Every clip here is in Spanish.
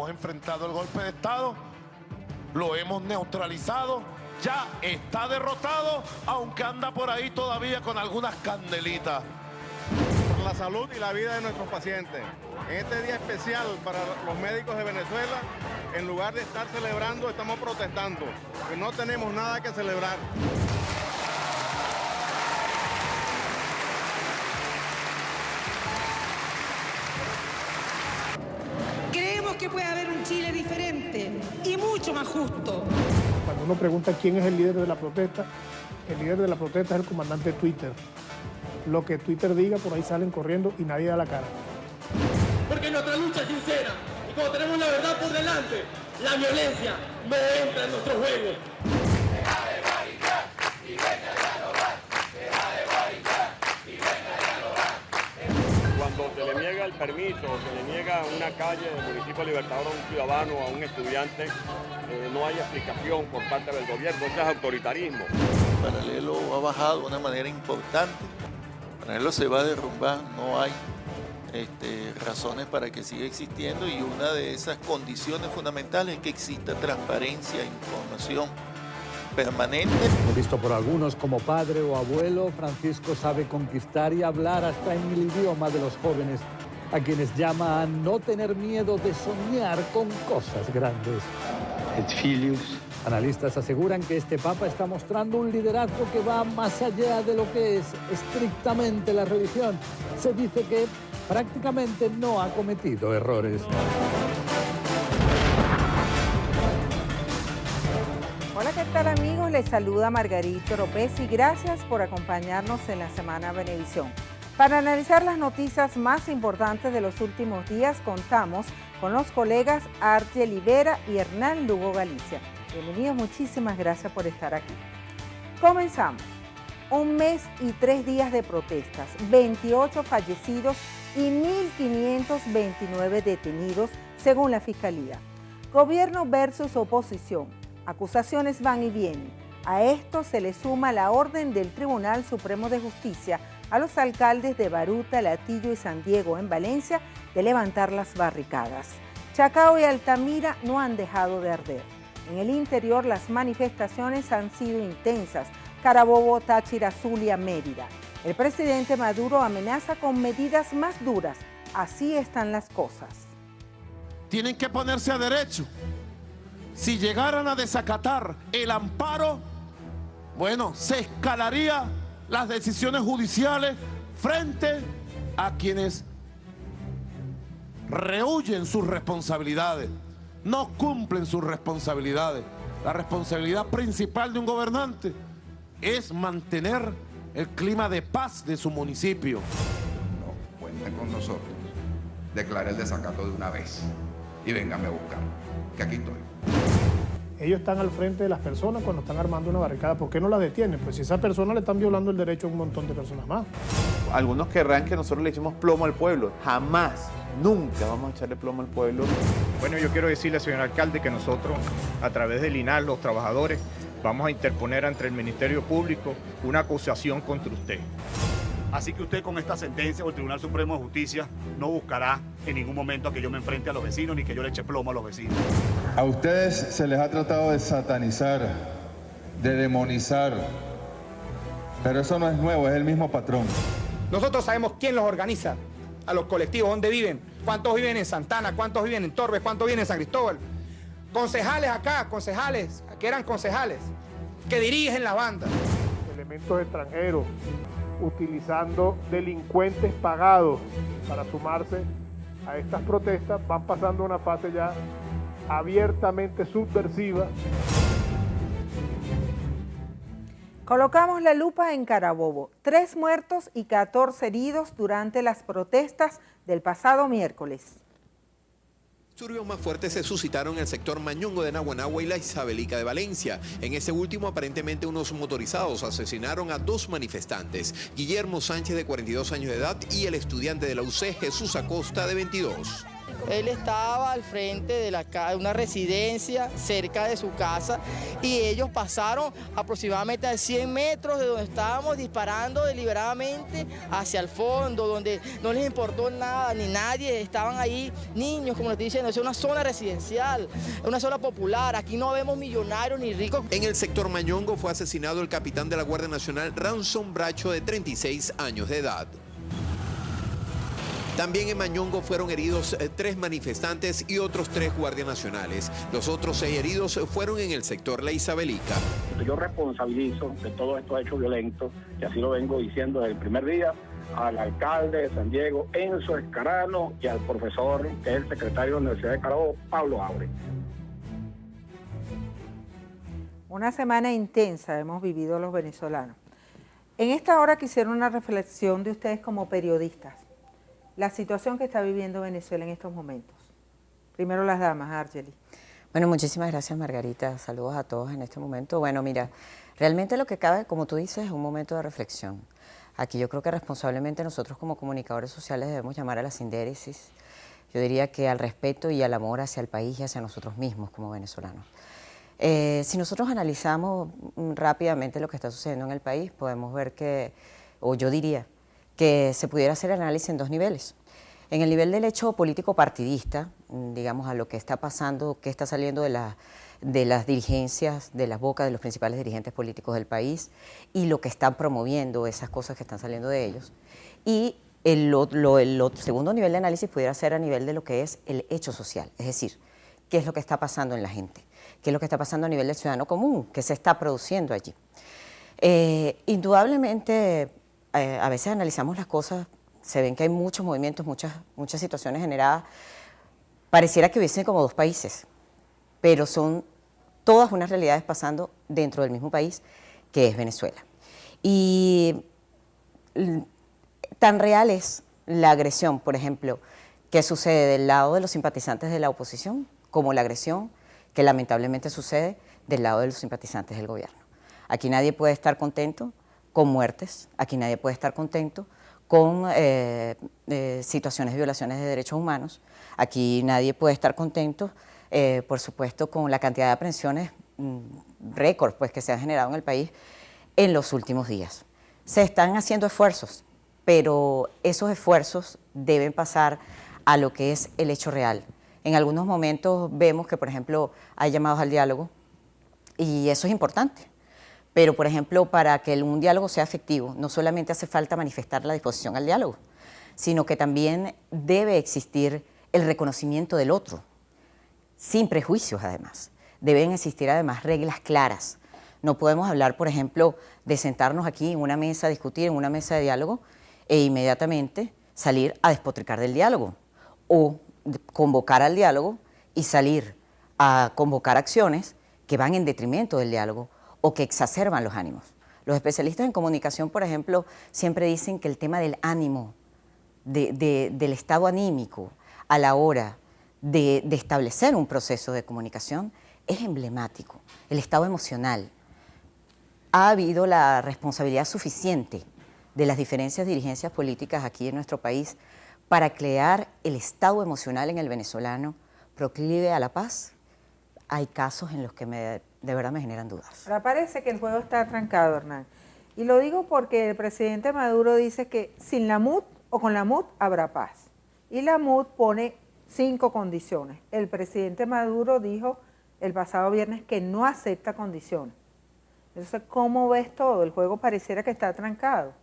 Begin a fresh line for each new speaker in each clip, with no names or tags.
hemos enfrentado el golpe de Estado, lo hemos neutralizado, ya está derrotado, aunque anda por ahí todavía con algunas candelitas.
Por la salud y la vida de nuestros pacientes. En este día especial para los médicos de Venezuela, en lugar de estar celebrando, estamos protestando, que no tenemos nada que celebrar.
Creemos que puede haber un Chile diferente y mucho más justo.
Cuando uno pregunta quién es el líder de la protesta, el líder de la protesta es el comandante Twitter. Lo que Twitter diga, por ahí salen corriendo y nadie da la cara.
Porque nuestra lucha es sincera y cuando tenemos la verdad por delante, la violencia no entra en nuestro juego.
Deja de maricar y venga a dialogar. Deja de maricar y venga a dialogar.
Cuando se le niega el permiso, se le niega una calle del municipio Libertador a un ciudadano, a un estudiante, no hay explicación por parte del gobierno, eso es autoritarismo.
El paralelo ha bajado de una manera importante, el paralelo se va a derrumbar, no hay razones para que siga existiendo y una de esas condiciones fundamentales es que exista transparencia e información permanente.
Visto por algunos como padre o abuelo, Francisco sabe conquistar y hablar hasta en el idioma de los jóvenes, a quienes llama a no tener miedo de soñar con cosas grandes. Analistas aseguran que este Papa está mostrando un liderazgo que va más allá de lo que es estrictamente la religión. Se dice que prácticamente no ha cometido errores.
Hola, ¿qué tal amigos? Les saluda Margarita López y gracias por acompañarnos en la Semana Venevisión. Para analizar las noticias más importantes de los últimos días, contamos con los colegas Argel Libera y Hernán Lugo Galicia. Bienvenidos, muchísimas gracias por estar aquí. Comenzamos. 1 mes y 3 días de protestas, 28 fallecidos y 1.529 detenidos, según la Fiscalía. Gobierno versus oposición. Acusaciones van y vienen. A esto se le suma la orden del Tribunal Supremo de Justicia a los alcaldes de Baruta, Latillo y San Diego en Valencia de levantar las barricadas. Chacao y Altamira no han dejado de arder. En el interior las manifestaciones han sido intensas. Carabobo, Táchira, Zulia, Mérida. El presidente Maduro amenaza con medidas más duras. Así están las cosas.
Tienen que ponerse a derecho. Si llegaran a desacatar el amparo, bueno, se escalaría las decisiones judiciales frente a quienes rehuyen sus responsabilidades, no cumplen sus responsabilidades. La responsabilidad principal de un gobernante es mantener el clima de paz de su municipio.
No, cuenten con nosotros. Declare el desacato de una vez y véngame a buscar, que aquí estoy.
Ellos están al frente de las personas cuando están armando una barricada. ¿Por qué no la detienen? Pues si esa persona le están violando el derecho a un montón de personas más.
Algunos querrán que nosotros le echemos plomo al pueblo. Jamás, nunca vamos a echarle plomo al pueblo.
Bueno, yo quiero decirle, señor alcalde, que nosotros, a través del INAL, los trabajadores, vamos a interponer ante el Ministerio Público una acusación contra usted.
Así que usted con esta sentencia o el Tribunal Supremo de Justicia no buscará en ningún momento a que yo me enfrente a los vecinos ni que yo le eche plomo a los vecinos.
A ustedes se les ha tratado de satanizar, de demonizar, pero eso no es nuevo, es el mismo patrón.
Nosotros sabemos quién los organiza, a los colectivos, dónde viven, cuántos viven en Santana, cuántos viven en Torbes, cuántos viven en San Cristóbal. Concejales acá, concejales, que eran concejales, que dirigen la banda.
Elementos extranjeros, utilizando delincuentes pagados para sumarse a estas protestas, van pasando una fase ya abiertamente subversiva.
Colocamos la lupa en Carabobo. 3 muertos y 14 heridos durante las protestas del pasado miércoles.
Disturbios más fuertes se suscitaron en el sector Mañongo de Naguanagua y la Isabelica de Valencia. En ese último, aparentemente unos motorizados asesinaron a 2 manifestantes, Guillermo Sánchez de 42 años de edad y el estudiante de la UC, Jesús Acosta de 22.
Él estaba al frente de una residencia cerca de su casa y ellos pasaron aproximadamente a 100 metros de donde estábamos disparando deliberadamente hacia el fondo, donde no les importó nada ni nadie, estaban ahí niños, como les estoy diciendo, es una zona residencial, una zona popular, aquí no vemos millonarios ni ricos.
En el sector Mañongo fue asesinado el capitán de la Guardia Nacional, Ransom Bracho, de 36 años de edad. También en Mañongo fueron heridos 3 manifestantes y otros 3 guardias nacionales. Los otros 6 heridos fueron en el sector La Isabelica.
Yo responsabilizo de todos estos hechos violentos, y así lo vengo diciendo desde el primer día, al alcalde de San Diego, Enzo Escarano, y al profesor, que es el secretario de la Universidad de Carabobo, Pablo Aure.
Una semana intensa hemos vivido los venezolanos. En esta hora quisiera una reflexión de ustedes como periodistas. La situación que está viviendo Venezuela en estos momentos. Primero las damas, Argely.
Bueno, muchísimas gracias, Margarita. Saludos a todos en este momento. Bueno, mira, realmente lo que cabe, como tú dices, es un momento de reflexión. Aquí yo creo que responsablemente nosotros como comunicadores sociales debemos llamar a la sindéresis. Yo diría que al respeto y al amor hacia el país y hacia nosotros mismos como venezolanos. Si nosotros analizamos rápidamente lo que está sucediendo en el país, podemos ver que, o yo diría, que se pudiera hacer el análisis en 2 niveles. En el nivel del hecho político partidista, digamos, a lo que está pasando, que está saliendo de las dirigencias, de las bocas de los principales dirigentes políticos del país y lo que están promoviendo, esas cosas que están saliendo de ellos. Y el segundo nivel de análisis pudiera ser a nivel de lo que es el hecho social, es decir, qué es lo que está pasando en la gente, qué es lo que está pasando a nivel del ciudadano común, qué se está produciendo allí. Indudablemente, a veces analizamos las cosas, se ven que hay muchos movimientos, muchas situaciones generadas. Pareciera que hubiesen como 2 países, pero son todas unas realidades pasando dentro del mismo país, que es Venezuela. Y tan real es la agresión, por ejemplo, que sucede del lado de los simpatizantes de la oposición, como la agresión que lamentablemente sucede del lado de los simpatizantes del gobierno. Aquí nadie puede estar contento con muertes, aquí nadie puede estar contento con situaciones de violaciones de derechos humanos, aquí nadie puede estar contento, por supuesto, con la cantidad de aprehensiones récord pues, que se han generado en el país en los últimos días. Se están haciendo esfuerzos, pero esos esfuerzos deben pasar a lo que es el hecho real. En algunos momentos vemos que, por ejemplo, hay llamados al diálogo y eso es importante. Pero, por ejemplo, para que un diálogo sea efectivo, no solamente hace falta manifestar la disposición al diálogo, sino que también debe existir el reconocimiento del otro, sin prejuicios además. Deben existir además reglas claras. No podemos hablar, por ejemplo, de sentarnos aquí en una mesa, discutir en una mesa de diálogo e inmediatamente salir a despotricar del diálogo o convocar al diálogo y salir a convocar acciones que van en detrimento del diálogo o que exacerban los ánimos. Los especialistas en comunicación, por ejemplo, siempre dicen que el tema del ánimo, del estado anímico a la hora de establecer un proceso de comunicación es emblemático, el estado emocional. Ha habido la responsabilidad suficiente de las diferentes dirigencias políticas aquí en nuestro país para crear el estado emocional en el venezolano proclive a la paz. Hay casos en los que de verdad me generan dudas.
Ahora parece que el juego está trancado, Hernán. Y lo digo porque el presidente Maduro dice que sin la MUD o con la MUD habrá paz. Y la MUD pone 5 condiciones. El presidente Maduro dijo el pasado viernes que no acepta condiciones. Entonces, ¿cómo ves todo? El juego pareciera que está trancado.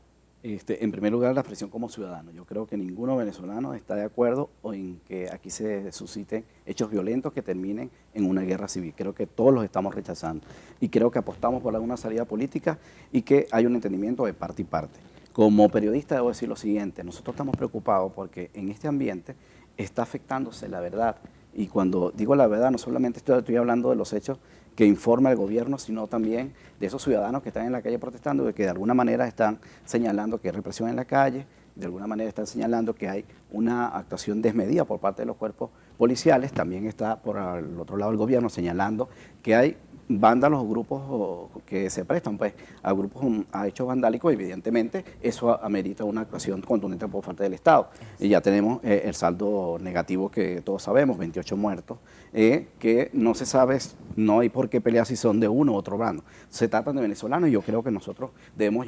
En primer lugar, la expresión como ciudadano. Yo creo que ninguno venezolano está de acuerdo en que aquí se susciten hechos violentos que terminen en una guerra civil. Creo que todos los estamos rechazando y creo que apostamos por alguna salida política y que hay un entendimiento de parte y parte. Como periodista debo decir lo siguiente, nosotros estamos preocupados porque en este ambiente está afectándose la verdad. Y cuando digo la verdad, no solamente estoy hablando de los hechos que informa el gobierno, sino también de esos ciudadanos que están en la calle protestando, de que de alguna manera están señalando que hay represión en la calle, de alguna manera están señalando que hay una actuación desmedida por parte de los cuerpos policiales, también está por el otro lado el gobierno señalando que hay vándalos o grupos que se prestan pues a grupos a hechos vandálicos, evidentemente eso amerita una actuación contundente por parte del Estado. Y ya tenemos el saldo negativo que todos sabemos, 28 muertos, que no se sabe, no hay por qué pelear si son de uno u otro bando. Se tratan de venezolanos y yo creo que nosotros debemos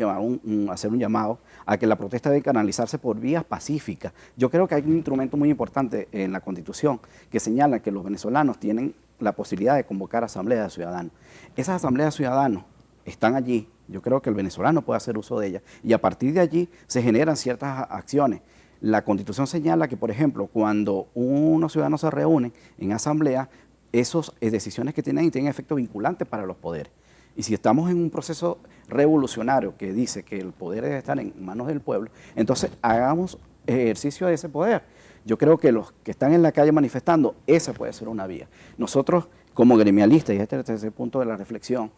hacer un llamado a que la protesta debe canalizarse por vías pacíficas. Yo creo que hay un instrumento muy importante en la Constitución que señala que los venezolanos tienen la posibilidad de convocar asambleas de ciudadanos. Esas asambleas de ciudadanos están allí, yo creo que el venezolano puede hacer uso de ellas y a partir de allí se generan ciertas acciones. La Constitución señala que, por ejemplo, cuando unos ciudadanos se reúnen en asamblea, esas decisiones que tienen efecto vinculante para los poderes. Y si estamos en un proceso revolucionario que dice que el poder debe estar en manos del pueblo, entonces hagamos ejercicio de ese poder. Yo creo que los que están en la calle manifestando, esa puede ser una vía. Nosotros, como gremialistas, y este es el punto de la reflexión,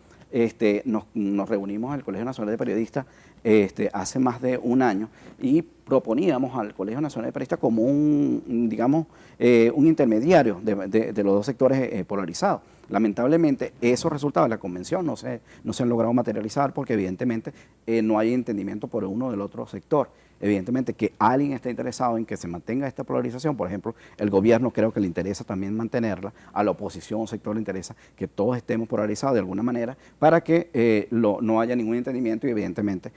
nos reunimos en el Colegio Nacional de Periodistas hace más de un año y proponíamos al Colegio Nacional de Periodistas como un intermediario de los dos sectores polarizados. Lamentablemente, esos resultados de la convención no se han logrado materializar porque evidentemente no hay entendimiento por uno del otro sector. Evidentemente que alguien está interesado en que se mantenga esta polarización, por ejemplo, el gobierno creo que le interesa también mantenerla, a la oposición o sector le interesa que todos estemos polarizados de alguna manera para que no haya ningún entendimiento y evidentemente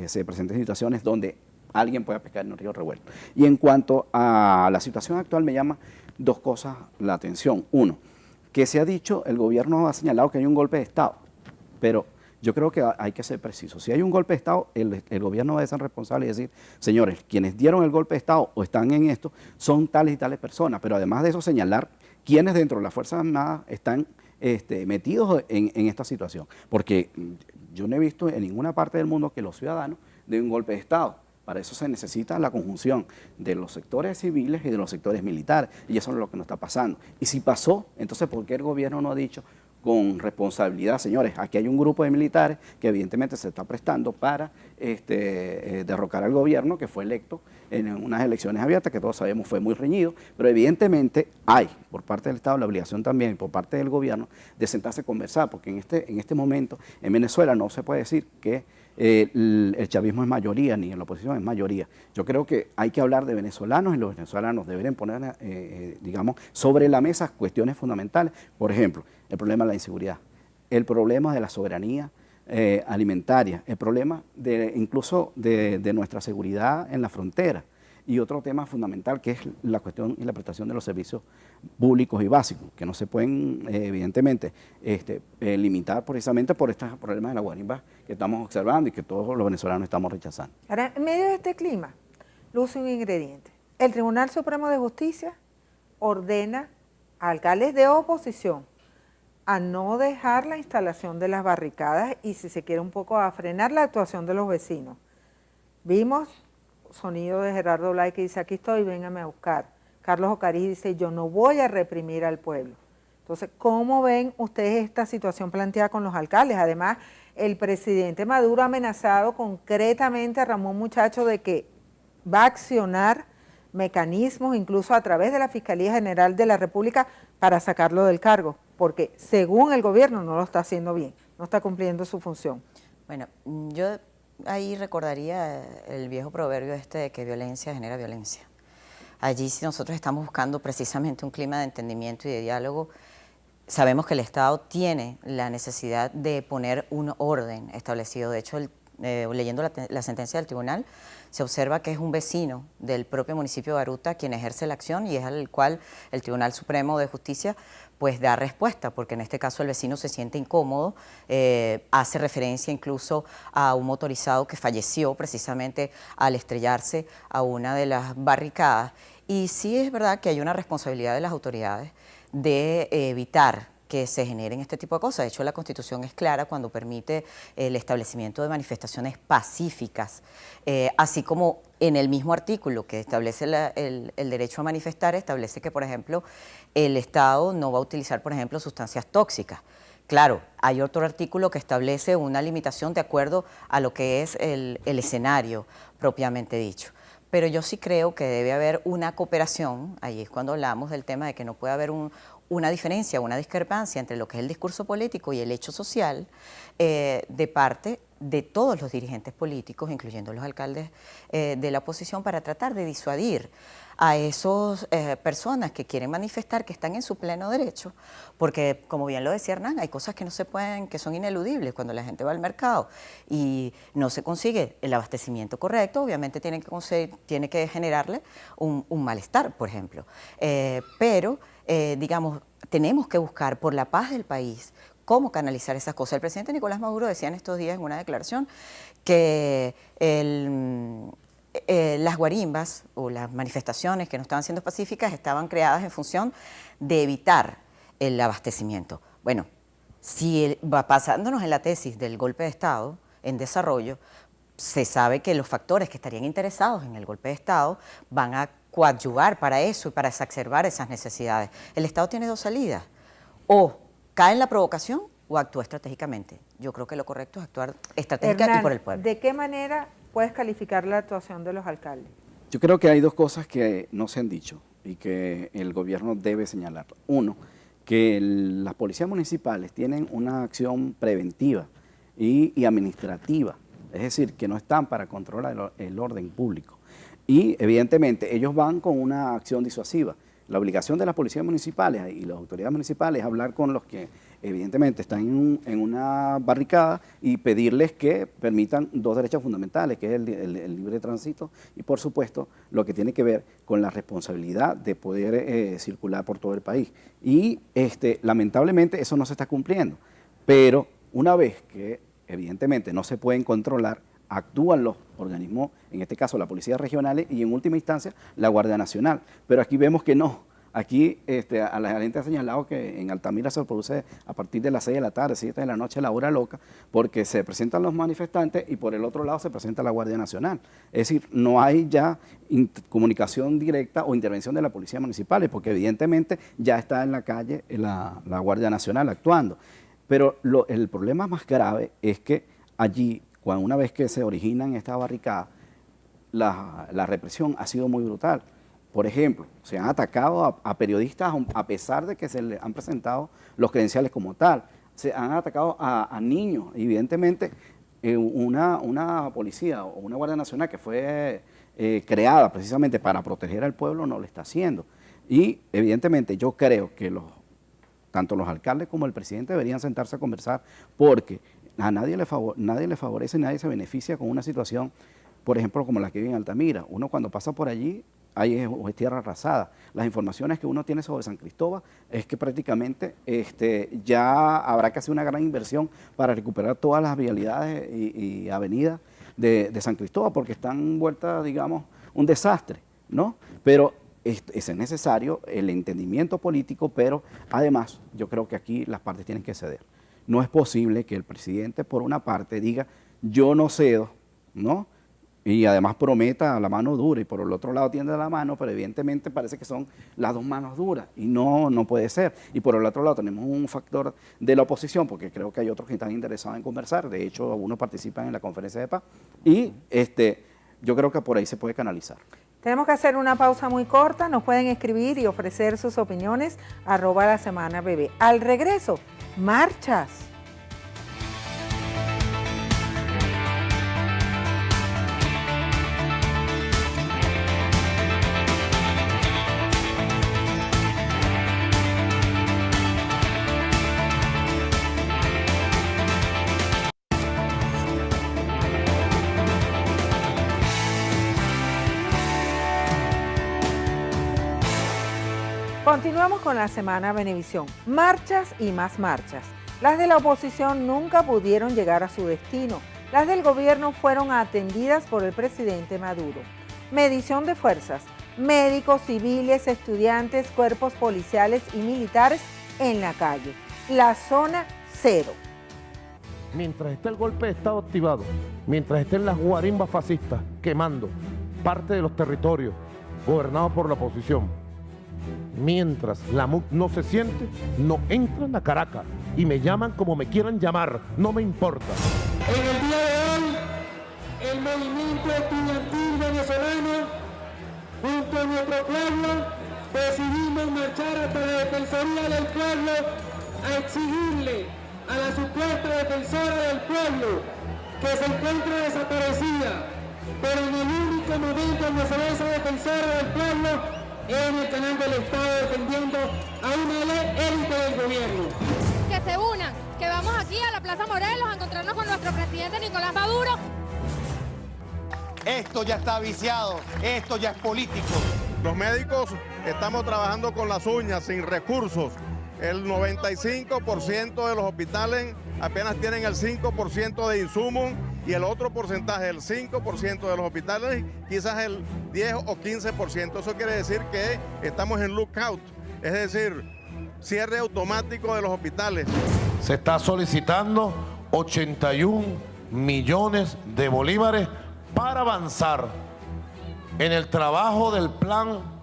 se presenten situaciones donde alguien pueda pescar en un río revuelto. Y en cuanto a la situación actual me llama dos cosas la atención. Uno, que se ha dicho, el gobierno ha señalado que hay un golpe de Estado, pero yo creo que hay que ser preciso. Si hay un golpe de Estado, el gobierno debe ser responsable y decir, señores, quienes dieron el golpe de Estado o están en esto son tales y tales personas, pero además de eso señalar quiénes dentro de las Fuerzas Armadas están metidos en esta situación. Porque yo no he visto en ninguna parte del mundo que los ciudadanos den un golpe de Estado. Para eso se necesita la conjunción de los sectores civiles y de los sectores militares, y eso es lo que nos está pasando. Y si pasó, entonces, ¿por qué el gobierno no ha dicho con responsabilidad, señores, aquí hay un grupo de militares que evidentemente se está prestando para derrocar al gobierno que fue electo en unas elecciones abiertas, que todos sabemos fue muy reñido, pero evidentemente hay por parte del Estado la obligación también, por parte del gobierno, de sentarse a conversar, porque en este momento en Venezuela no se puede decir que el chavismo es mayoría, ni en la oposición es mayoría. Yo creo que hay que hablar de venezolanos y los venezolanos deberían poner, digamos, sobre la mesa cuestiones fundamentales. Por ejemplo, el problema de la inseguridad, el problema de la soberanía alimentaria, el problema incluso de nuestra seguridad en la frontera y otro tema fundamental que es la cuestión y la prestación de los servicios públicos y básicos, que no se pueden evidentemente limitar precisamente por estos problemas de la guarimba que estamos observando y que todos los venezolanos estamos rechazando.
Ahora, en medio de este clima, luce un ingrediente. El Tribunal Supremo de Justicia ordena a alcaldes de oposición a no dejar la instalación de las barricadas y, si se quiere un poco, a frenar la actuación de los vecinos. Vimos sonido de Gerardo Blay que dice, aquí estoy, véngame a buscar. Carlos Ocariz dice, yo no voy a reprimir al pueblo. Entonces, ¿cómo ven ustedes esta situación planteada con los alcaldes? Además, el presidente Maduro ha amenazado concretamente a Ramón Muchacho de que va a accionar mecanismos, incluso a través de la Fiscalía General de la República, para sacarlo del cargo, porque según el gobierno no lo está haciendo bien, no está cumpliendo su función.
Bueno, yo ahí recordaría el viejo proverbio de que violencia genera violencia. Allí, si nosotros estamos buscando precisamente un clima de entendimiento y de diálogo, sabemos que el Estado tiene la necesidad de poner un orden establecido. De hecho, leyendo la sentencia del tribunal, se observa que es un vecino del propio municipio de Baruta quien ejerce la acción y es al cual el Tribunal Supremo de Justicia pues da respuesta, porque en este caso el vecino se siente incómodo, hace referencia incluso a un motorizado que falleció precisamente al estrellarse a una de las barricadas. Y sí es verdad que hay una responsabilidad de las autoridades de evitar que se generen este tipo de cosas. De hecho, la Constitución es clara cuando permite el establecimiento de manifestaciones pacíficas, así como en el mismo artículo que establece el derecho a manifestar, establece que, por ejemplo, el Estado no va a utilizar, por ejemplo, sustancias tóxicas. Claro, hay otro artículo que establece una limitación de acuerdo a lo que es el escenario propiamente dicho. pero yo sí creo que debe haber una cooperación, ahí es cuando hablamos del tema de que no puede haber una diferencia, una discrepancia entre lo que es el discurso político y el hecho social de parte de todos los dirigentes políticos, incluyendo los alcaldes de la oposición, para tratar de disuadir a esas personas que quieren manifestar, que están en su pleno derecho, porque como bien lo decía Hernán, hay cosas que no se pueden, que son ineludibles. Cuando la gente va al mercado y no se consigue el abastecimiento correcto, obviamente tiene que generarle un malestar, por ejemplo. Pero, digamos, tenemos que buscar por la paz del país cómo canalizar esas cosas. El presidente Nicolás Maduro decía en estos días en una declaración que las guarimbas o las manifestaciones que no estaban siendo pacíficas estaban creadas en función de evitar el abastecimiento. Bueno, si basándonos en la tesis del golpe de Estado en desarrollo, se sabe que los factores que estarían interesados en el golpe de Estado van a coadyuvar para eso y para exacerbar esas necesidades. El Estado tiene dos salidas: o cae en la provocación o actúa estratégicamente. Yo creo que lo correcto es actuar estratégicamente y por el pueblo.
¿De qué manera puedes calificar la actuación de los alcaldes?
Yo creo que hay dos cosas que no se han dicho y que el gobierno debe señalar. Uno, que las policías municipales tienen una acción preventiva y administrativa, es decir, que no están para controlar el orden público. Y evidentemente ellos van con una acción disuasiva. La obligación de las policías municipales y las autoridades municipales es hablar con los que evidentemente están en una barricada y pedirles que permitan dos derechos fundamentales, que es el libre tránsito y, por supuesto, lo que tiene que ver con la responsabilidad de poder circular por todo el país. Y lamentablemente eso no se está cumpliendo. Pero una vez que evidentemente no se pueden controlar, actúan los organismos, en este caso las policías regionales y en última instancia la Guardia Nacional. Pero aquí vemos que no. Aquí a la gente ha señalado que en Altamira se produce a partir de las 6 de la tarde, 7 de la noche, la hora loca, porque se presentan los manifestantes y por el otro lado se presenta la Guardia Nacional. Es decir, no hay ya comunicación directa o intervención de la Policía Municipal, porque evidentemente ya está en la calle la Guardia Nacional actuando. Pero el problema más grave es que allí, una vez que se originan estas barricadas, la represión ha sido muy brutal. Por ejemplo, se han atacado a periodistas a pesar de que se les han presentado los credenciales como tal. Se han atacado a niños. Evidentemente, una policía o una Guardia Nacional que fue creada precisamente para proteger al pueblo no lo está haciendo. Y evidentemente yo creo que tanto los alcaldes como el presidente deberían sentarse a conversar, porque a nadie le favorece, nadie se beneficia con una situación, por ejemplo, como la que vive en Altamira. Uno cuando pasa por allí, ahí es tierra arrasada. Las informaciones que uno tiene sobre San Cristóbal es que prácticamente ya habrá que hacer una gran inversión para recuperar todas las vialidades y avenidas de San Cristóbal, porque están vueltas, digamos, un desastre, ¿no? Pero es necesario el entendimiento político, pero además yo creo que aquí las partes tienen que ceder. No es posible que el presidente, por una parte, diga, yo no cedo, ¿no? Y además prometa la mano dura y por el otro lado tiende la mano, pero evidentemente parece que son las dos manos duras y no puede ser. Y por el otro lado tenemos un factor de la oposición, porque creo que hay otros que están interesados en conversar, de hecho algunos participan en la conferencia de paz y yo creo que por ahí se puede canalizar.
Tenemos que hacer una pausa muy corta, nos pueden escribir y ofrecer sus opiniones @lasemanabb. Al regreso, marchas. Continuamos con la Semana Venevisión. Marchas y más marchas. Las de la oposición nunca pudieron llegar a su destino. Las del gobierno fueron atendidas por el presidente Maduro. Medición de fuerzas. Médicos, civiles, estudiantes, cuerpos policiales y militares en la calle. La zona cero.
Mientras esté el golpe de Estado activado, mientras estén las guarimbas fascistas quemando parte de los territorios gobernados por la oposición, mientras la MUC no se siente, no entran a Caracas y me llaman como me quieran llamar, no me importa.
En el día de hoy, el movimiento estudiantil venezolano nuestro pueblo, decidimos marchar hasta la Defensoría del Pueblo a exigirle a la supuesta defensora del pueblo que se encuentra desaparecida, pero en el único momento donde se ve esa defensora del pueblo es en el canal del Estado defendiendo a una élite del gobierno.
Que se unan, que vamos aquí a la Plaza Morelos a encontrarnos con nuestro presidente Nicolás Maduro.
Esto ya está viciado, esto ya es político.
Los médicos estamos trabajando con las uñas, sin recursos. El 95% de los hospitales apenas tienen el 5% de insumos y el otro porcentaje, el 5% de los hospitales, quizás el 10 o 15%. Eso quiere decir que estamos en lookout, es decir, cierre automático de los hospitales.
Se está solicitando 81 millones de bolívares para avanzar en el trabajo del plan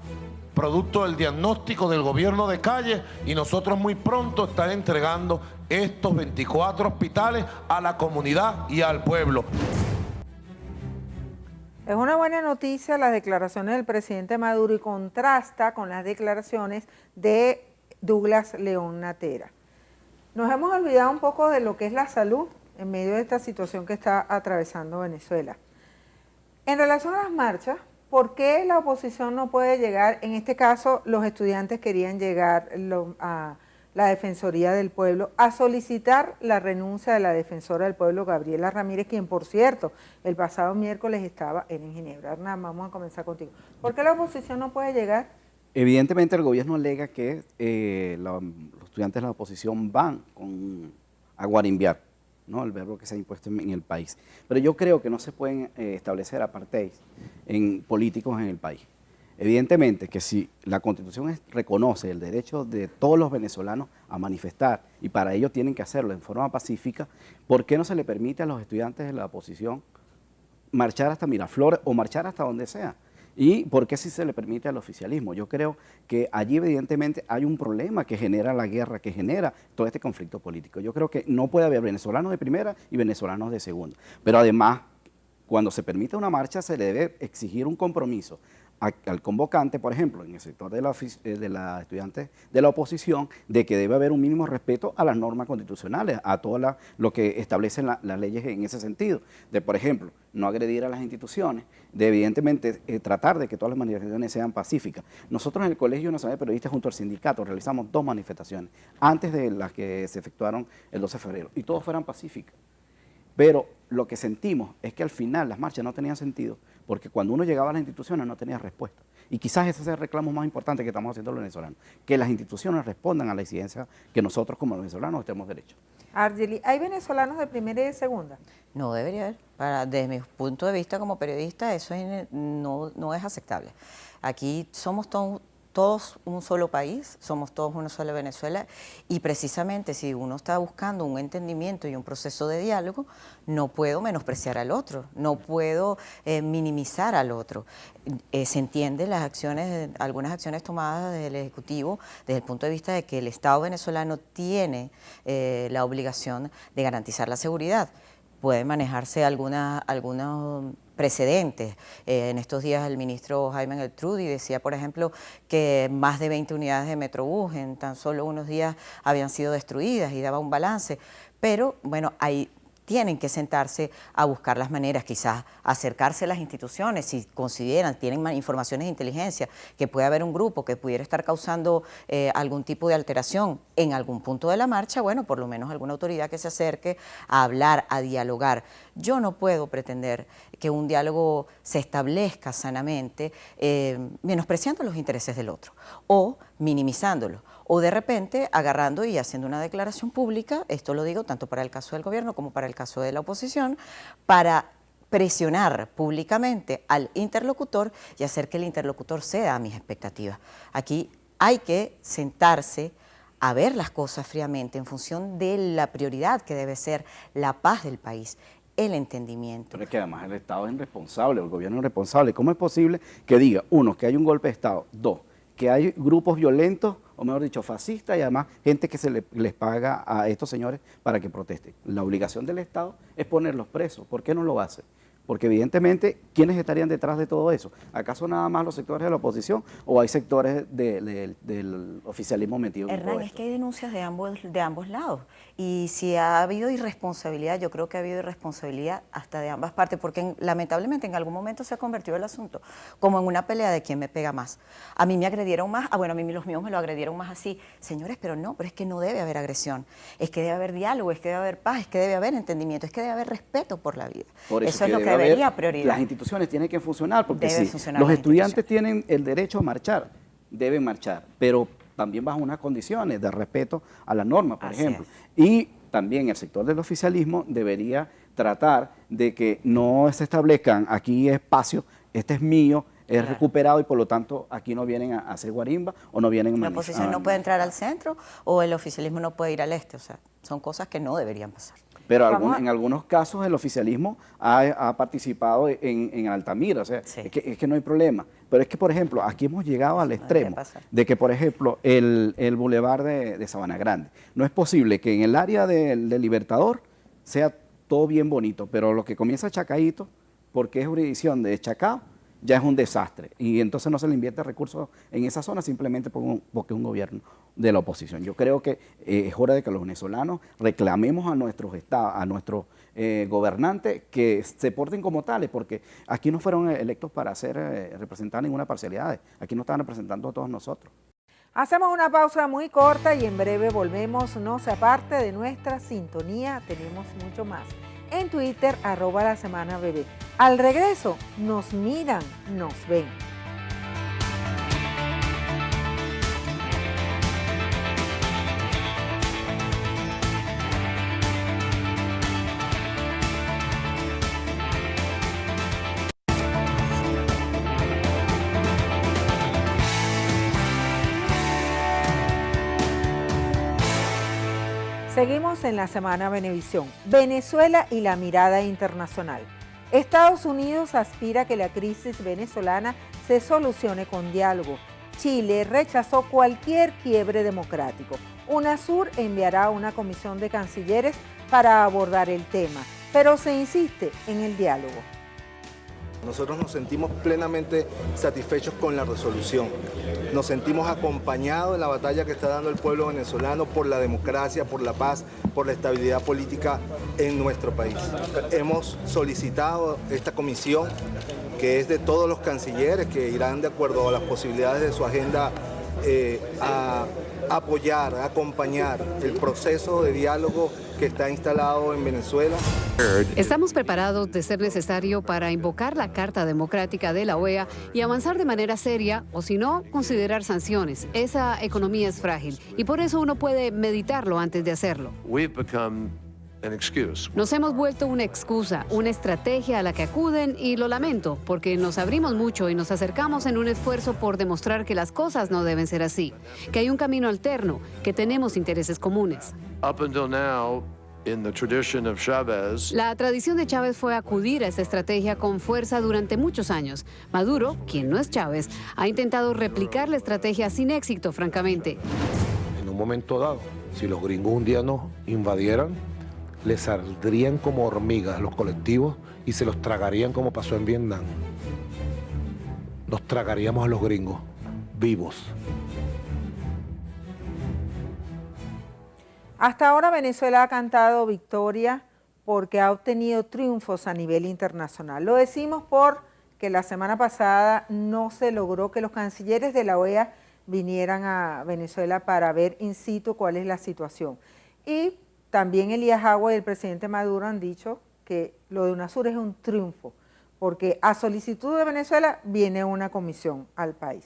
producto del diagnóstico del gobierno de Calle, y nosotros muy pronto estar entregando estos 24 hospitales a la comunidad y al pueblo.
Es una buena noticia las declaraciones del presidente Maduro y contrasta con las declaraciones de Douglas León Natera. Nos hemos olvidado un poco de lo que es la salud en medio de esta situación que está atravesando Venezuela. En relación a las marchas, ¿por qué la oposición no puede llegar? En este caso, los estudiantes querían llegar a la Defensoría del Pueblo a solicitar la renuncia de la defensora del pueblo, Gabriela Ramírez, quien, por cierto, el pasado miércoles estaba en Ginebra. Hernán, vamos a comenzar contigo. ¿Por qué la oposición no puede llegar?
Evidentemente el gobierno alega que los estudiantes de la oposición van a guarimbiar, ¿no? El verbo que se ha impuesto en el país. Pero yo creo que no se pueden establecer apartheid en políticos en el país. Evidentemente que si la Constitución reconoce el derecho de todos los venezolanos a manifestar, y para ello tienen que hacerlo en forma pacífica, ¿por qué no se le permite a los estudiantes de la oposición marchar hasta Miraflores o marchar hasta donde sea? ¿Y por qué sí se le permite al oficialismo? Yo creo que allí evidentemente hay un problema que genera la guerra, que genera todo este conflicto político. Yo creo que no puede haber venezolanos de primera y venezolanos de segunda. Pero además, cuando se permite una marcha, se le debe exigir un compromiso al convocante, por ejemplo, en el sector de la estudiantes de la oposición, de que debe haber un mínimo respeto a las normas constitucionales, a todo lo que establecen las leyes en ese sentido. De, por ejemplo, no agredir a las instituciones, de evidentemente tratar de que todas las manifestaciones sean pacíficas. Nosotros en el Colegio Nacional de Periodistas junto al sindicato realizamos 2 manifestaciones antes de las que se efectuaron el 12 de febrero y todas fueran pacíficas. Pero lo que sentimos es que al final las marchas no tenían sentido porque cuando uno llegaba a las instituciones no tenía respuesta. Y quizás ese es el reclamo más importante que estamos haciendo los venezolanos, que las instituciones respondan a la exigencia que nosotros como venezolanos tenemos derecho.
Argeli, ¿hay venezolanos de primera y de segunda?
No debería haber. Desde mi punto de vista como periodista, eso no es aceptable. Aquí somos todos un solo país, somos todos una sola Venezuela, y precisamente si uno está buscando un entendimiento y un proceso de diálogo, no puedo menospreciar al otro, no puedo minimizar al otro. Se entiende algunas acciones tomadas del Ejecutivo desde el punto de vista de que el Estado venezolano tiene la obligación de garantizar la seguridad. Pueden manejarse algunos precedentes. En estos días el ministro Jaime Geltrudi decía, por ejemplo, que más de 20 unidades de Metrobús en tan solo unos días habían sido destruidas y daba un balance. Pero, bueno, tienen que sentarse a buscar las maneras, quizás acercarse a las instituciones, si consideran, tienen informaciones de inteligencia, que puede haber un grupo que pudiera estar causando algún tipo de alteración en algún punto de la marcha, bueno, por lo menos alguna autoridad que se acerque a hablar, a dialogar. Yo no puedo pretender que un diálogo se establezca sanamente menospreciando los intereses del otro o minimizándolos, o de repente agarrando y haciendo una declaración pública, esto lo digo tanto para el caso del gobierno como para el caso de la oposición, para presionar públicamente al interlocutor y hacer que el interlocutor ceda a mis expectativas. Aquí hay que sentarse a ver las cosas fríamente en función de la prioridad que debe ser la paz del país, el entendimiento.
Pero es que además el Estado es irresponsable, el gobierno es irresponsable. ¿Cómo es posible que diga, 1, que hay un golpe de Estado, 2, que hay grupos violentos, o mejor dicho, fascistas, y además gente que les paga a estos señores para que protesten? La obligación del Estado es ponerlos presos. ¿Por qué no lo hace? Porque evidentemente, ¿quiénes estarían detrás de todo eso? ¿Acaso nada más los sectores de la oposición o hay sectores del oficialismo metido en todo
Hernán, es
esto?
que hay denuncias de ambos lados. Y si ha habido irresponsabilidad, yo creo que ha habido irresponsabilidad hasta de ambas partes, porque lamentablemente en algún momento se ha convertido el asunto como en una pelea de quién me pega más. A mí me agredieron más, bueno, a mí los míos me lo agredieron más así. Señores, pero es que no debe haber agresión, es que debe haber diálogo, es que debe haber paz, es que debe haber entendimiento, es que debe haber respeto por la vida.
Por
eso es lo que
debe
debería
haber,
prioridad.
Las instituciones tienen que funcionar, porque
Deben
si
funcionar
los
las
estudiantes tienen el derecho a marchar, deben marchar, pero también bajo unas condiciones de respeto a la norma, por ejemplo. Y también el sector del oficialismo debería tratar de que no se establezcan aquí espacios, este es mío, es recuperado y por lo tanto aquí no vienen a hacer guarimba o no vienen a
La oposición no puede entrar al centro o el oficialismo no puede ir al este, o sea, son cosas que no deberían pasar.
Pero en algunos casos el oficialismo ha participado en Altamira, o sea, es que no hay problema. Pero es que, por ejemplo, aquí hemos llegado al extremo de que, por ejemplo, el bulevar de Sabana Grande, no es posible que en el área del Libertador sea todo bien bonito, pero lo que comienza Chacaíto, porque es jurisdicción de Chacao, ya es un desastre. Y entonces no se le invierte recursos en esa zona simplemente porque es un gobierno de la oposición. Yo creo que es hora de que los venezolanos reclamemos a nuestros estados, a nuestros gobernantes que se porten como tales, porque aquí no fueron electos para representar ninguna parcialidad, aquí no estaban representando a todos nosotros.
Hacemos una pausa muy corta y en breve volvemos. No se aparte de nuestra sintonía, tenemos mucho más. En Twitter, @lasemanabebé. Al regreso, nos miran, nos ven. Seguimos en la Semana Venevisión. Venezuela y la mirada internacional. Estados Unidos aspira a que la crisis venezolana se solucione con diálogo. Chile rechazó cualquier quiebre democrático. UNASUR enviará una comisión de cancilleres para abordar el tema, pero se insiste en el diálogo.
Nosotros nos sentimos plenamente satisfechos con la resolución. Nos sentimos acompañados en la batalla que está dando el pueblo venezolano por la democracia, por la paz, por la estabilidad política en nuestro país. Hemos solicitado esta comisión, que es de todos los cancilleres que irán de acuerdo a las posibilidades de su agenda a apoyar, a acompañar el proceso de diálogo que está instalado en Venezuela.
Estamos preparados de ser necesario para invocar la Carta Democrática de la OEA y avanzar de manera seria, o si no, considerar sanciones. Esa economía es frágil y por eso uno puede meditarlo antes de hacerlo. Nos hemos vuelto una excusa, una estrategia a la que acuden y lo lamento, porque nos abrimos mucho y nos acercamos en un esfuerzo por demostrar que las cosas no deben ser así, que hay un camino alterno, que tenemos intereses comunes. La tradición de Chávez fue acudir a esa estrategia con fuerza durante muchos años. Maduro, quien no es Chávez, ha intentado replicar la estrategia sin éxito, francamente.
En un momento dado, si los gringos un día nos invadieran, les saldrían como hormigas los colectivos y se los tragarían como pasó en Vietnam. Nos tragaríamos a los gringos vivos.
Hasta ahora Venezuela ha cantado victoria porque ha obtenido triunfos a nivel internacional. Lo decimos porque la semana pasada no se logró que los cancilleres de la OEA vinieran a Venezuela para ver in situ cuál es la situación. Y también Elías Agua y el presidente Maduro han dicho que lo de UNASUR es un triunfo, porque a solicitud de Venezuela viene una comisión al país.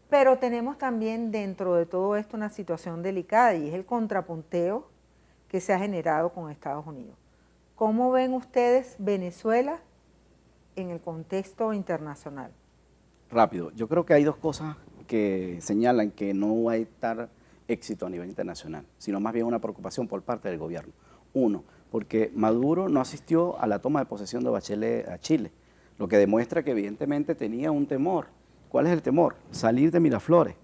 Pero tenemos también dentro de todo esto una situación delicada y es el contrapunteo que se ha generado con Estados Unidos. ¿Cómo ven ustedes Venezuela en el contexto internacional?
Rápido, yo creo que hay dos cosas que señalan que no va a estar éxito a nivel internacional, sino más bien una preocupación por parte del gobierno. Uno, porque Maduro no asistió a la toma de posesión de Bachelet a Chile, lo que demuestra que evidentemente tenía un temor. ¿Cuál es el temor? Salir de Miraflores.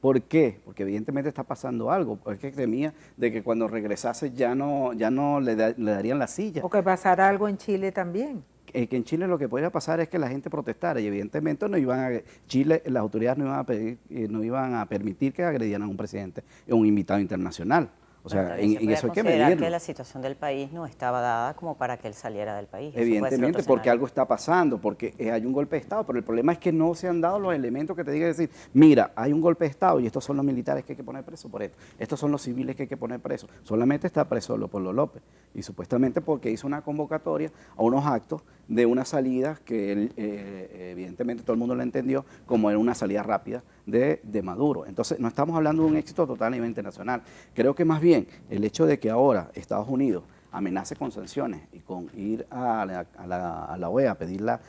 ¿Por qué? Porque evidentemente está pasando algo, porque temía de que cuando regresase ya no le darían la silla.
O que pasara algo en Chile también.
que en Chile lo que podría pasar es que la gente protestara y evidentemente no iban a, Chile, las autoridades no iban a pedir, no iban a permitir que agredieran a un presidente, a un invitado internacional. O sea, en eso hay que medirlo.
Que la situación del país no estaba dada como para que él saliera del país.
Evidentemente, porque algo está pasando, porque hay un golpe de Estado, pero el problema es que no se han dado los elementos que te digan decir, mira, hay un golpe de Estado y estos son los militares que hay que poner presos por esto, estos son los civiles que hay que poner presos. Solamente está preso Leopoldo López, y supuestamente porque hizo una convocatoria a unos actos de una salida que él, evidentemente todo el mundo lo entendió como era una salida rápida de Maduro. Entonces, no estamos hablando de un éxito total a nivel internacional. Creo que más bien el hecho de que ahora Estados Unidos amenace con sanciones y con ir a la OEA a pedir la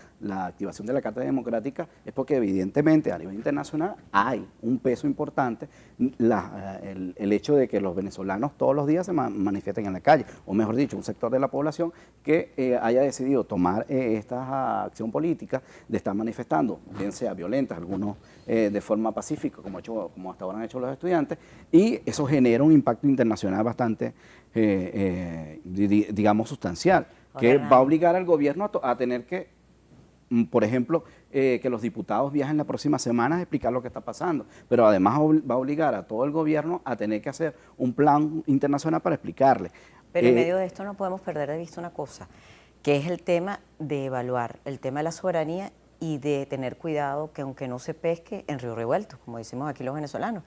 activación de la Carta Democrática es porque evidentemente a nivel internacional hay un peso importante el hecho de que los venezolanos todos los días se manifiesten en la calle, o mejor dicho, un sector de la población que haya decidido tomar esta acción política de estar manifestando, bien sea violentas, algunos de forma pacífica, como hasta ahora han hecho los estudiantes, y eso genera un impacto internacional bastante digamos, sustancial, que va a obligar al gobierno a tener que, por ejemplo, que los diputados viajen la próxima semana a explicar lo que está pasando, pero además va a obligar a todo el gobierno a tener que hacer un plan internacional para explicarle.
Pero en medio de esto no podemos perder de vista una cosa, que es el tema de evaluar, el tema de la soberanía y de tener cuidado que aunque no se pesque en río revuelto, como decimos aquí los venezolanos,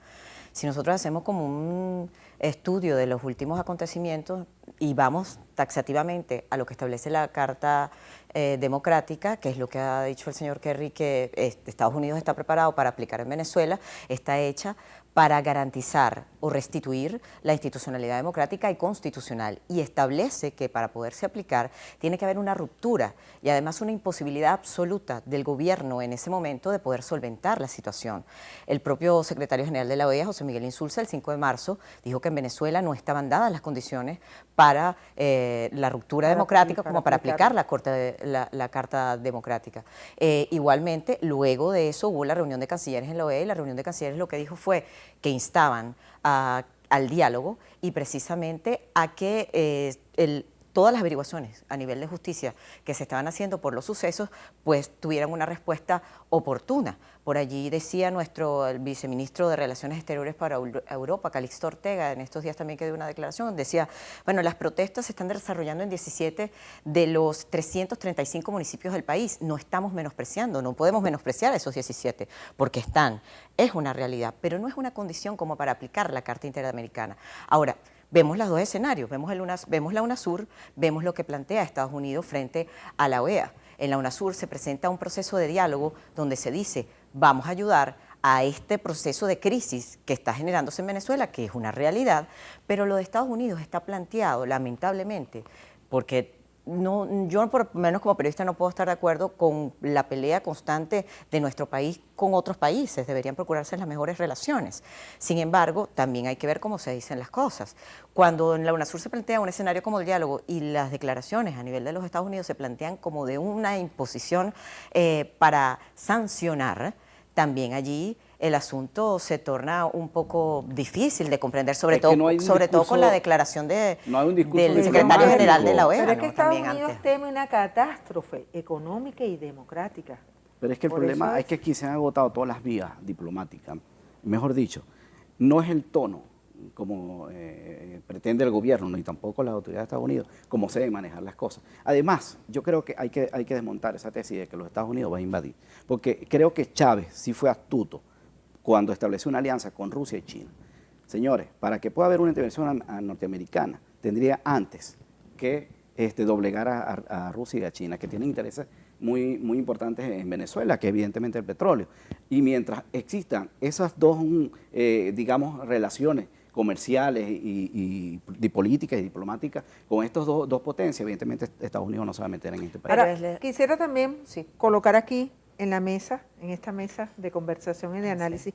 si nosotros hacemos como un estudio de los últimos acontecimientos y vamos taxativamente a lo que establece la Carta Democrática, que es lo que ha dicho el señor Kerry, que Estados Unidos está preparado para aplicar en Venezuela, está hecha para garantizar o restituir la institucionalidad democrática y constitucional, y establece que para poderse aplicar tiene que haber una ruptura y además una imposibilidad absoluta del gobierno en ese momento de poder solventar la situación. El propio secretario general de la OEA, José Miguel Insulza, el 5 de marzo, dijo que en Venezuela no estaban dadas las condiciones para la ruptura democrática como para aplicar la Carta Democrática. Igualmente, luego de eso hubo la reunión de cancilleres en la OEA y la reunión de cancilleres lo que dijo fue que instaban al diálogo y precisamente a que todas las averiguaciones a nivel de justicia que se estaban haciendo por los sucesos, pues tuvieran una respuesta oportuna. Por allí decía el viceministro de Relaciones Exteriores para Europa, Calixto Ortega, en estos días también que dio una declaración, decía, bueno, las protestas se están desarrollando en 17 de los 335 municipios del país. No estamos menospreciando, no podemos menospreciar esos 17, porque es una realidad, pero no es una condición como para aplicar la Carta Interamericana. Ahora, vemos los dos escenarios, vemos la UNASUR, vemos lo que plantea Estados Unidos frente a la OEA. En la UNASUR se presenta un proceso de diálogo donde se dice, vamos a ayudar a este proceso de crisis que está generándose en Venezuela, que es una realidad, pero lo de Estados Unidos está planteado, lamentablemente, porque yo por lo menos como periodista no puedo estar de acuerdo con la pelea constante de nuestro país con otros países, deberían procurarse las mejores relaciones. Sin embargo, también hay que ver cómo se dicen las cosas. Cuando en la UNASUR se plantea un escenario como el diálogo y las declaraciones a nivel de los Estados Unidos se plantean como de una imposición para sancionar, también allí el asunto se torna un poco difícil de comprender, sobre todo con la declaración del secretario general de la OEA.
Pero es que Estados Unidos teme una catástrofe económica y democrática.
Pero es que el problema es que aquí se han agotado todas las vías diplomáticas. Mejor dicho, no es el tono como pretende el gobierno, ni tampoco las autoridades de Estados Unidos, cómo se deben manejar las cosas. Además, yo creo que hay que desmontar esa tesis de que los Estados Unidos van a invadir, porque creo que Chávez sí fue astuto cuando estableció una alianza con Rusia y China. Señores, para que pueda haber una intervención norteamericana, tendría antes que doblegar a Rusia y a China, que tienen intereses muy importantes en Venezuela, que evidentemente el petróleo. Y mientras existan esas dos, digamos, relaciones comerciales y políticas y diplomáticas con estas dos potencias, evidentemente Estados Unidos no se va a meter en este país.
Ahora, quisiera también colocar aquí en la mesa, en esta mesa de conversación y de análisis,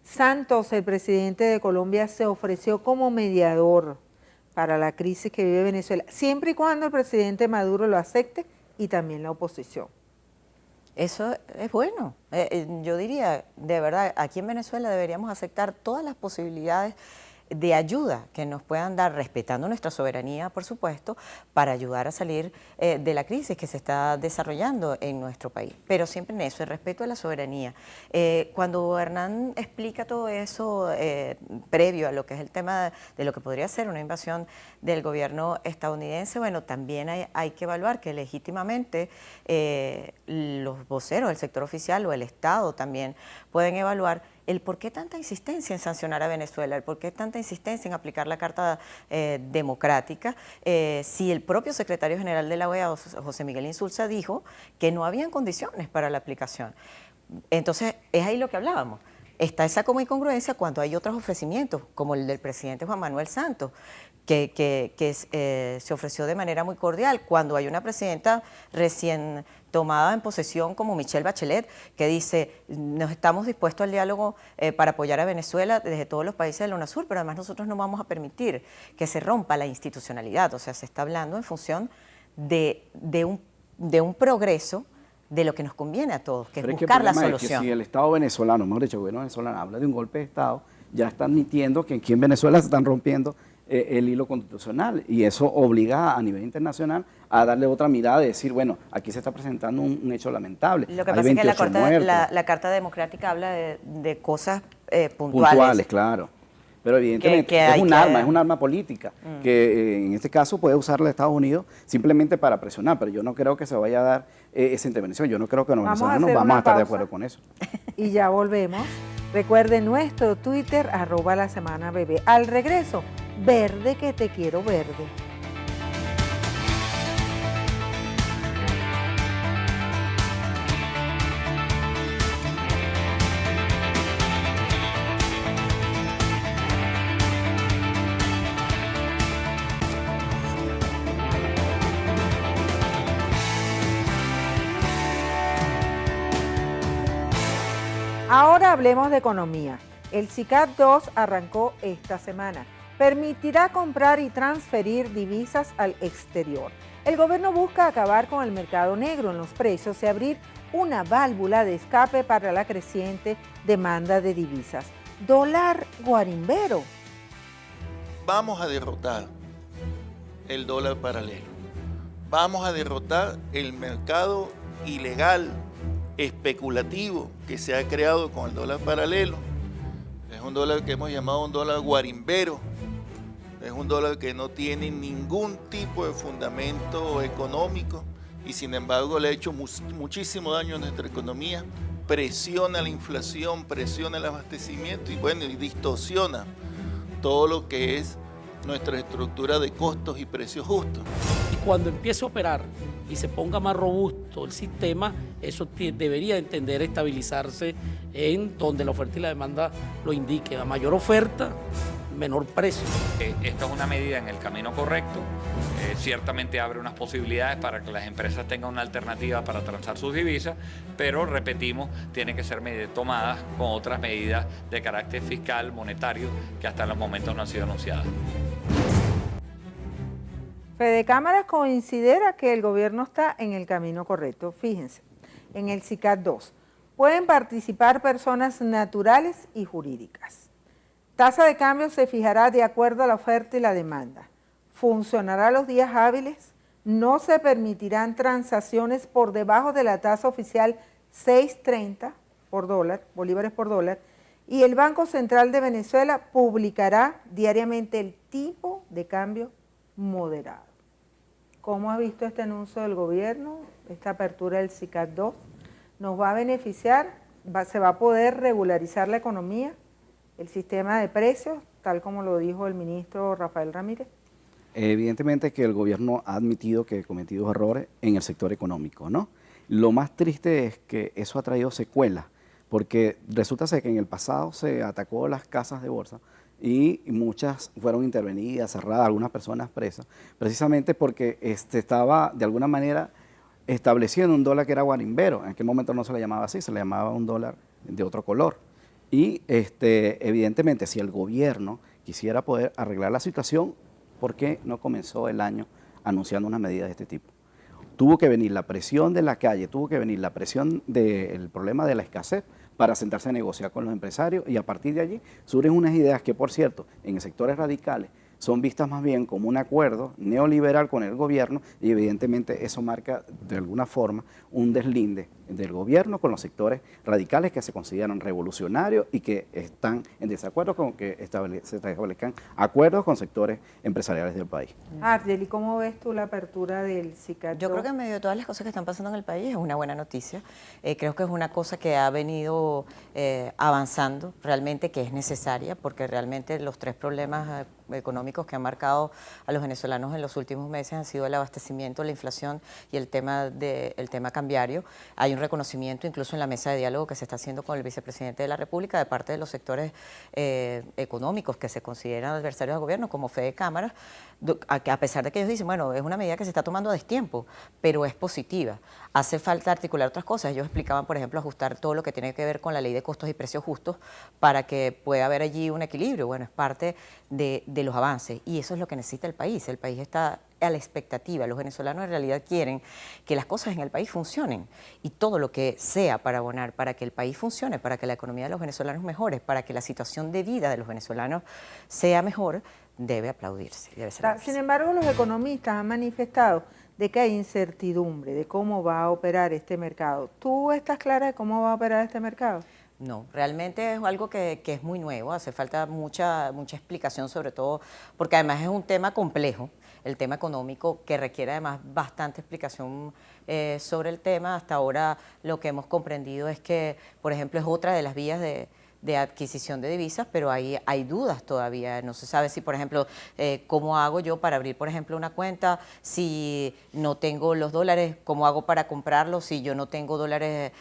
Santos, el presidente de Colombia, se ofreció como mediador para la crisis que vive Venezuela, siempre y cuando el presidente Maduro lo acepte y también la oposición.
Eso es bueno. Yo diría, de verdad, aquí en Venezuela deberíamos aceptar todas las posibilidades de ayuda que nos puedan dar, respetando nuestra soberanía, por supuesto, para ayudar a salir de la crisis que se está desarrollando en nuestro país. Pero siempre en eso, el respeto a la soberanía. Cuando Hernán explica todo eso previo a lo que es el tema de lo que podría ser una invasión del gobierno estadounidense, bueno, también hay que evaluar que legítimamente los voceros del sector oficial o el Estado también pueden evaluar el por qué tanta insistencia en sancionar a Venezuela, el por qué tanta insistencia en aplicar la Carta Democrática, si el propio secretario general de la OEA, José Miguel Insulza, dijo que no habían condiciones para la aplicación. Entonces, es ahí lo que hablábamos. Está esa como incongruencia cuando hay otros ofrecimientos, como el del presidente Juan Manuel Santos, que se ofreció de manera muy cordial, cuando hay una presidenta recién tomada en posesión como Michelle Bachelet, que dice, nos estamos dispuestos al diálogo para apoyar a Venezuela desde todos los países de la UNASUR, pero además nosotros no vamos a permitir que se rompa la institucionalidad. O sea, se está hablando en función de un progreso de lo que nos conviene a todos, que es buscar la solución.
Es que si el Estado venezolano, mejor dicho, el gobierno venezolano habla de un golpe de Estado, ya está admitiendo que aquí en Venezuela se están rompiendo el hilo constitucional, y eso obliga a nivel internacional a darle otra mirada y decir, bueno, aquí se está presentando un hecho lamentable.
Lo que pasa es que la Carta Democrática habla de cosas puntuales.
Puntuales, claro. Pero evidentemente es un arma política, que en este caso puede usarla Estados Unidos simplemente para presionar, pero yo no creo que se vaya a dar esa intervención. Yo no creo que los venezolanos vamos a estar de acuerdo con eso.
Y ya volvemos. Recuerden nuestro Twitter, @lasemanabb. Al regreso, verde que te quiero verde. Ahora hablemos de economía. El SICAD 2 arrancó esta semana. Permitirá comprar y transferir divisas al exterior. El gobierno busca acabar con el mercado negro en los precios y abrir una válvula de escape para la creciente demanda de divisas. Dólar guarimbero.
Vamos a derrotar el dólar paralelo. Vamos a derrotar el mercado ilegal, especulativo que se ha creado con el dólar paralelo. Es un dólar que hemos llamado un dólar guarimbero. Es un dólar que no tiene ningún tipo de fundamento económico y sin embargo le ha hecho muchísimo daño a nuestra economía. Presiona la inflación, presiona el abastecimiento y bueno, y distorsiona todo lo que es nuestra estructura de costos y precios justos.
Y cuando empiece a operar y se ponga más robusto el sistema, eso debería entender estabilizarse en donde la oferta y la demanda lo indiquen. A mayor oferta, menor precio.
Esta es una medida en el camino correcto. Ciertamente abre unas posibilidades para que las empresas tengan una alternativa para transar sus divisas, pero repetimos, tiene que ser tomadas con otras medidas de carácter fiscal, monetario, que hasta los momentos no han sido anunciadas.
Fede Cámaras considera que el gobierno está en el camino correcto. Fíjense, en el SICAD 2 pueden participar personas naturales y jurídicas. Tasa de cambio se fijará de acuerdo a la oferta y la demanda. Funcionará los días hábiles. No se permitirán transacciones por debajo de la tasa oficial 6.30 por dólar, bolívares por dólar, y el Banco Central de Venezuela publicará diariamente el tipo de cambio moderado. ¿Cómo ha visto este anuncio del gobierno, esta apertura del SICAD 2? ¿Nos va a beneficiar? ¿Se va a poder regularizar la economía, el sistema de precios, tal como lo dijo el ministro Rafael Ramírez?
Evidentemente que el gobierno ha admitido que ha cometido errores en el sector económico, ¿no? Lo más triste es que eso ha traído secuelas, porque resulta ser que en el pasado se atacó las casas de bolsa y muchas fueron intervenidas, cerradas, algunas personas presas, precisamente porque estaba de alguna manera estableciendo un dólar que era guarimbero. En aquel momento no se le llamaba así, se le llamaba un dólar de otro color. Y evidentemente si el gobierno quisiera poder arreglar la situación, ¿por qué no comenzó el año anunciando una medida de este tipo? Tuvo que venir la presión de la calle, tuvo que venir la presión del problema de la escasez para sentarse a negociar con los empresarios y a partir de allí surgen unas ideas que, por cierto, en sectores radicales son vistas más bien como un acuerdo neoliberal con el gobierno y evidentemente eso marca de alguna forma un deslinde del gobierno con los sectores radicales que se consideran revolucionarios y que están en desacuerdo con que se establezcan acuerdos con sectores empresariales del país.
Argeli, ¿cómo ves tú la apertura del CICAT?
Yo creo que en medio de todas las cosas que están pasando en el país es una buena noticia. Creo que es una cosa que ha venido avanzando realmente, que es necesaria, porque realmente los tres problemas económicos que han marcado a los venezolanos en los últimos meses han sido el abastecimiento, la inflación y el tema cambiario. Hay un reconocimiento incluso en la mesa de diálogo que se está haciendo con el vicepresidente de la República de parte de los sectores económicos que se consideran adversarios del gobierno, como Fede Cámara, a pesar de que ellos dicen, bueno, es una medida que se está tomando a destiempo, pero es positiva. Hace falta articular otras cosas. Ellos explicaban, por ejemplo, ajustar todo lo que tiene que ver con la ley de costos y precios justos para que pueda haber allí un equilibrio. Bueno, es parte de los avances y eso es lo que necesita el país. El país está a la expectativa. Los venezolanos en realidad quieren que las cosas en el país funcionen y todo lo que sea para abonar, para que el país funcione, para que la economía de los venezolanos mejore, para que la situación de vida de los venezolanos sea mejor, debe aplaudirse. Debe celebrarse.
Sin embargo, los economistas han manifestado de que hay incertidumbre de cómo va a operar este mercado. ¿Tú estás clara de cómo va a operar este mercado?
No, realmente es algo que es muy nuevo, hace falta mucha explicación, sobre todo porque además es un tema complejo, el tema económico, que requiere además bastante explicación sobre el tema. Hasta ahora lo que hemos comprendido es que, por ejemplo, es otra de las vías de adquisición de divisas, pero hay dudas todavía. No se sabe si, por ejemplo, cómo hago yo para abrir, por ejemplo, una cuenta, si no tengo los dólares, cómo hago para comprarlos si yo no tengo dólares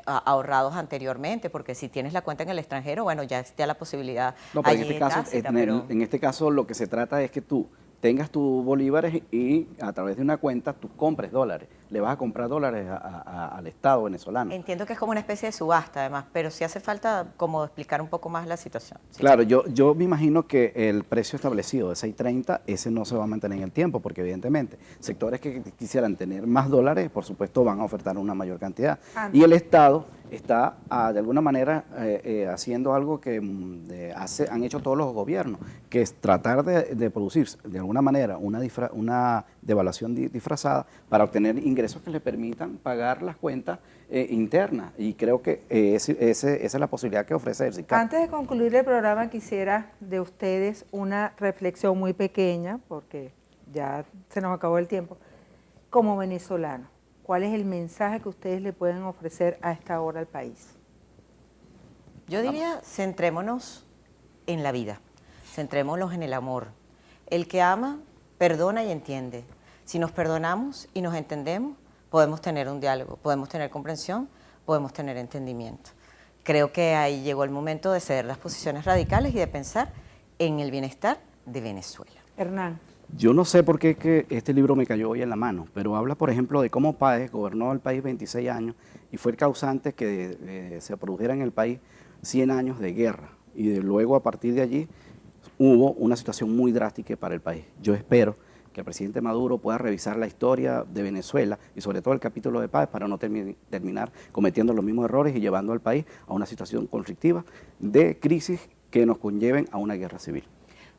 ahorrados anteriormente, porque si tienes la cuenta en el extranjero, bueno, ya está la posibilidad.
No, pero en este caso lo que se trata es que tú tengas tus bolívares y a través de una cuenta tú compres dólares. Le vas a comprar dólares al Estado venezolano.
Entiendo que es como una especie de subasta además, pero sí hace falta como explicar un poco más la situación. Sí.
Claro, yo me imagino que el precio establecido de 6.30, ese no se va a mantener en el tiempo, porque evidentemente sectores que quisieran tener más dólares, por supuesto, van a ofertar una mayor cantidad. Y el Estado está de alguna manera haciendo algo que han hecho todos los gobiernos, que es tratar de producir de alguna manera una devaluación disfrazada para obtener ingresos que le permitan pagar las cuentas internas. Y creo que esa es la posibilidad que ofrece el CICAT.
Antes de concluir el programa, quisiera de ustedes una reflexión muy pequeña, porque ya se nos acabó el tiempo. Como venezolano, ¿cuál es el mensaje que ustedes le pueden ofrecer a esta hora al país?
Yo diría, centrémonos en la vida, centrémonos en el amor. El que ama, perdona y entiende. Si nos perdonamos y nos entendemos, podemos tener un diálogo, podemos tener comprensión, podemos tener entendimiento. Creo que ahí llegó el momento de ceder las posiciones radicales y de pensar en el bienestar de Venezuela.
Hernán.
Yo no sé por qué que este libro me cayó hoy en la mano, pero habla, por ejemplo, de cómo Páez gobernó el país 26 años y fue el causante que se produjera en el país 100 años de guerra. Y luego, a partir de allí, hubo una situación muy drástica para el país. Yo espero que el presidente Maduro pueda revisar la historia de Venezuela y sobre todo el capítulo de Páez para no terminar cometiendo los mismos errores y llevando al país a una situación conflictiva de crisis que nos conlleven a una guerra civil.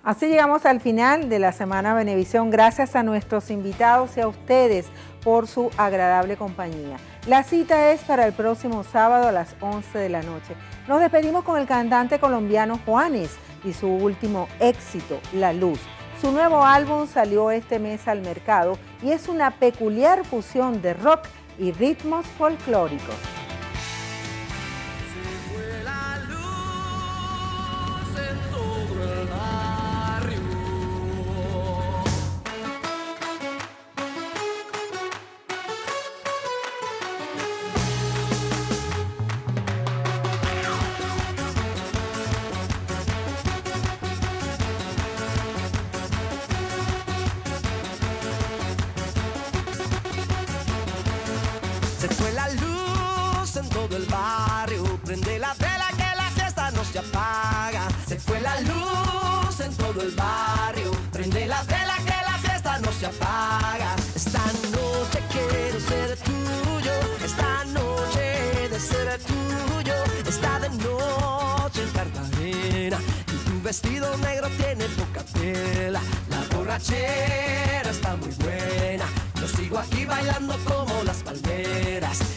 Así llegamos al final de la Semana Venevisión. Gracias a nuestros invitados y a ustedes por su agradable compañía. La cita es para el próximo sábado a las 11 de la noche. Nos despedimos con el cantante colombiano Juanes y su último éxito, La Luz. Su nuevo álbum salió este mes al mercado y es una peculiar fusión de rock y ritmos folclóricos.
Se fue la luz en todo el barrio, prende la vela que la fiesta no se apaga. Se fue la luz en todo el barrio, prende la vela que la fiesta no se apaga. Esta noche quiero ser tuyo, esta noche de ser tuyo. vestido negro tiene poca tela. La borrachera está muy buena. Yo sigo aquí bailando como las palmeras.